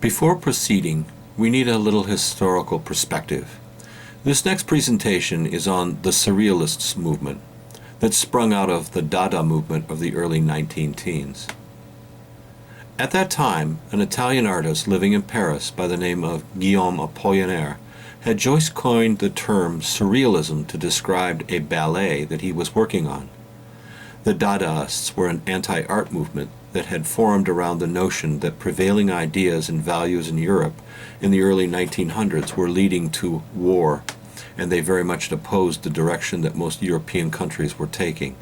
Before proceeding, we need a little historical perspective. This next presentation is on the Surrealist movement that sprung out of the Dada movement of the early 19-teens. At that time, an Italian artist living in Paris by the name of Guillaume Apollinaire had just coined the term Surrealism to describe a ballet that he was working on. The Dadaists were an anti-art movement that had formed around the notion that prevailing ideas and values in Europe in the early 1900s were leading to war, and they very much opposed the direction that most European countries were taking.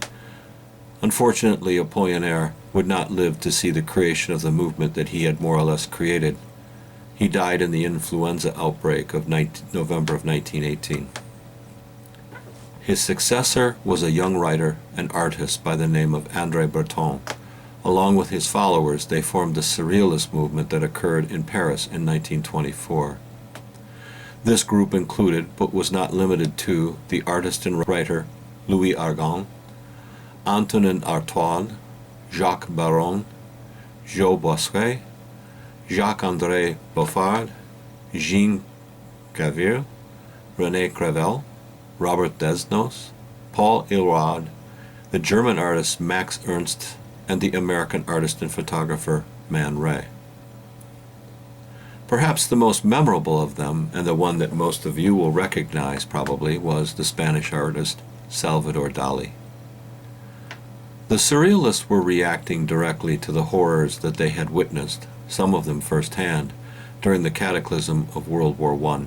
Unfortunately, Apollinaire would not live to see the creation of the movement that he had more or less created. He died in the influenza outbreak of November of 1918. His successor was a young writer and artist by the name of André Breton. Along with his followers, they formed the Surrealist movement that occurred in Paris in 1924. This group included, but was not limited to, the artist and writer Louis Argan, Antonin Artaud, Jacques Baron, Jo Bossuet, Jacques-André Boffard, Jean Cavir, René Crevel, Robert Desnos, Paul Ilrod, the German artist Max Ernst, and the American artist and photographer Man Ray. Perhaps the most memorable of them, and the one that most of you will recognize probably, was the Spanish artist Salvador Dali. The Surrealists were reacting directly to the horrors that they had witnessed, some of them firsthand, during the cataclysm of World War I.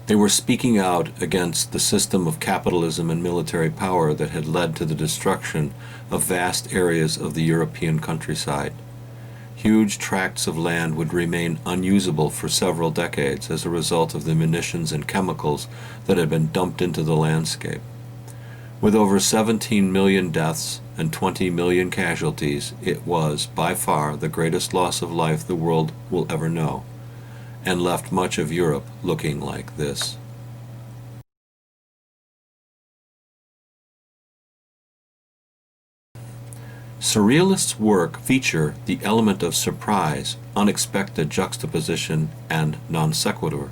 They were speaking out against the system of capitalism and military power that had led to the destruction of vast areas of the European countryside. Huge tracts of land would remain unusable for several decades as a result of the munitions and chemicals that had been dumped into the landscape. With over 17 million deaths and 20 million casualties, it was, by far, the greatest loss of life the world will ever know, and left much of Europe looking like this. Surrealists' work feature the element of surprise, unexpected juxtaposition, and non sequitur.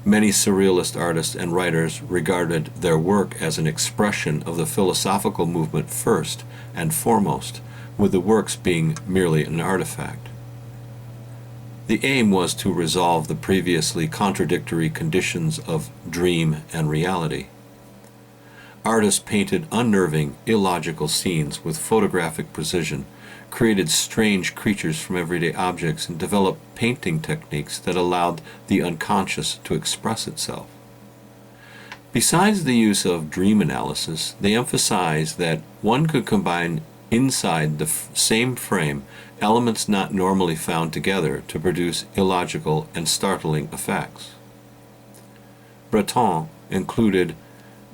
Many Surrealist artists and writers regarded their work as an expression of the philosophical movement first and foremost, with the works being merely an artifact. The aim was to resolve the previously contradictory conditions of dream and reality. Artists painted unnerving, illogical scenes with photographic precision, created strange creatures from everyday objects, and developed painting techniques that allowed the unconscious to express itself. Besides the use of dream analysis, they emphasized that one could combine inside the same frame elements not normally found together to produce illogical and startling effects. Breton included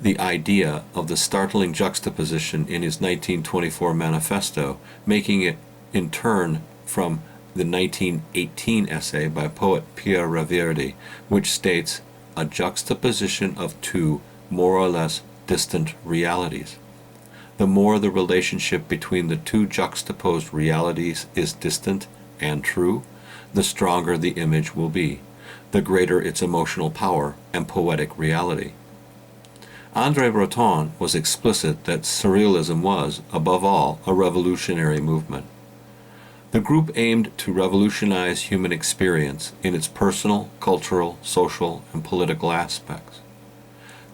the idea of the startling juxtaposition in his 1924 manifesto, making it in turn from the 1918 essay by poet Pierre Reverdy, which states, "A juxtaposition of two more or less distant realities. The more the relationship between the two juxtaposed realities is distant and true, the stronger the image will be, the greater its emotional power and poetic reality." André Breton was explicit that Surrealism was, above all, a revolutionary movement. The group aimed to revolutionize human experience in its personal, cultural, social, and political aspects.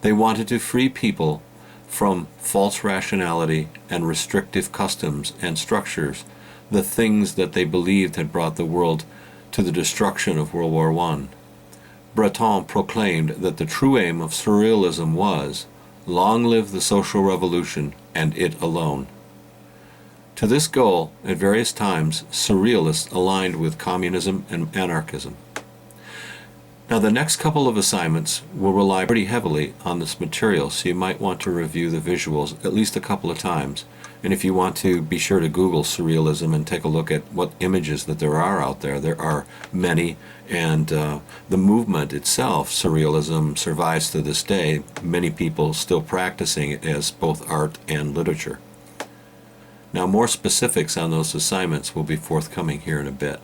They wanted to free people from false rationality and restrictive customs and structures, the things that they believed had brought the world to the destruction of World War I. Breton proclaimed that the true aim of Surrealism was, "Long live the social revolution, and it alone." To this goal, at various times, Surrealists aligned with communism and anarchism. Now, the next couple of assignments will rely pretty heavily on this material, so you might want to review the visuals at least a couple of times. And if you want to, be sure to Google Surrealism and take a look at what images that there are out there. There are many, and the movement itself, Surrealism, survives to this day. Many people still practicing it as both art and literature. Now, more specifics on those assignments will be forthcoming here in a bit.